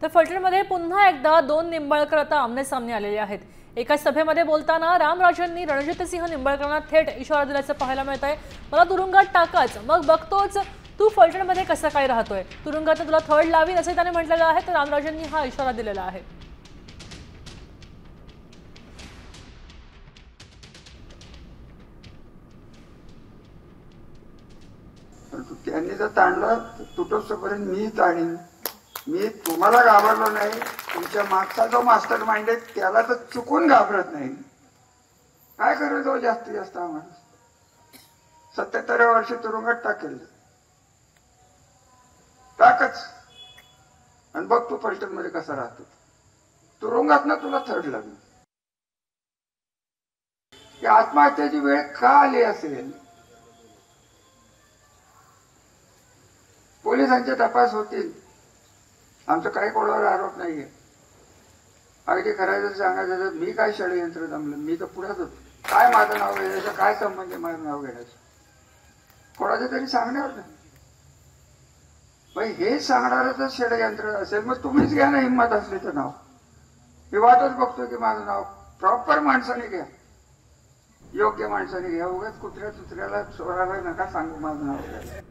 तर फलटणमध्ये पुन्हा एकदा दोन निंबाळकर आता आमने-सामने आलेले आहेत। एका सभेमध्ये बोलताना रामराजेंनी रणजितसिंह निंबाळकरांना थेट इशारा दिल्याचं पाहायला मिळत आहे। मला तुरुंगात टाकाच, मग बघतोच तू फलटणमध्ये कसं काय राहतोय, तुरुंगात तुला थर्ड लावीन असे त्याने म्हटलेलं आहे। तर रामराजेंनी हा इशारा दिलेला आहे। त्यांनी जर ताणलं तुटोपर्यंत मी ताणीन। मी तुम्हाला घाबरलो नाही, तुमच्या मागचा जो मास्टर माइंड आहे त्याला तर चुकून घाबरत नाही। काय करेल तो जास्तीत जास्त आम्हाला 77 वर्ष तुरुंगात टाकेल, टाकच आणि बघ तू फलटण मध्ये कसा राहतो। तुरुंगात ना तुला थर्ड लागेल। की आत्महत्येची वेळ का आली असेल, पोलिसांचे तपास होतील, आमचं काही कोणावर आरोप नाहीये। अगदी करायचं सांगायचं तर मी काय षडयंत्र जमलं, मी तर पुढेच होतो। काय माझं नाव घेण्याचं काय संबंध आहे, माझं नाव घेण्याचं कोणाचं तरी सांगण्यावर नाही। मग हे सांगणारच षडयंत्र असेल, मग तुम्हीच घ्या ना हिंमत असली तर नाव। मी वाटच बघतो की माझं नाव प्रॉपर माणसाने घ्या, योग्य माणसाने घ्या। उगाच कुत्र्या चुत्र्याला चोराला नका सांगू माझं नाव घ्या।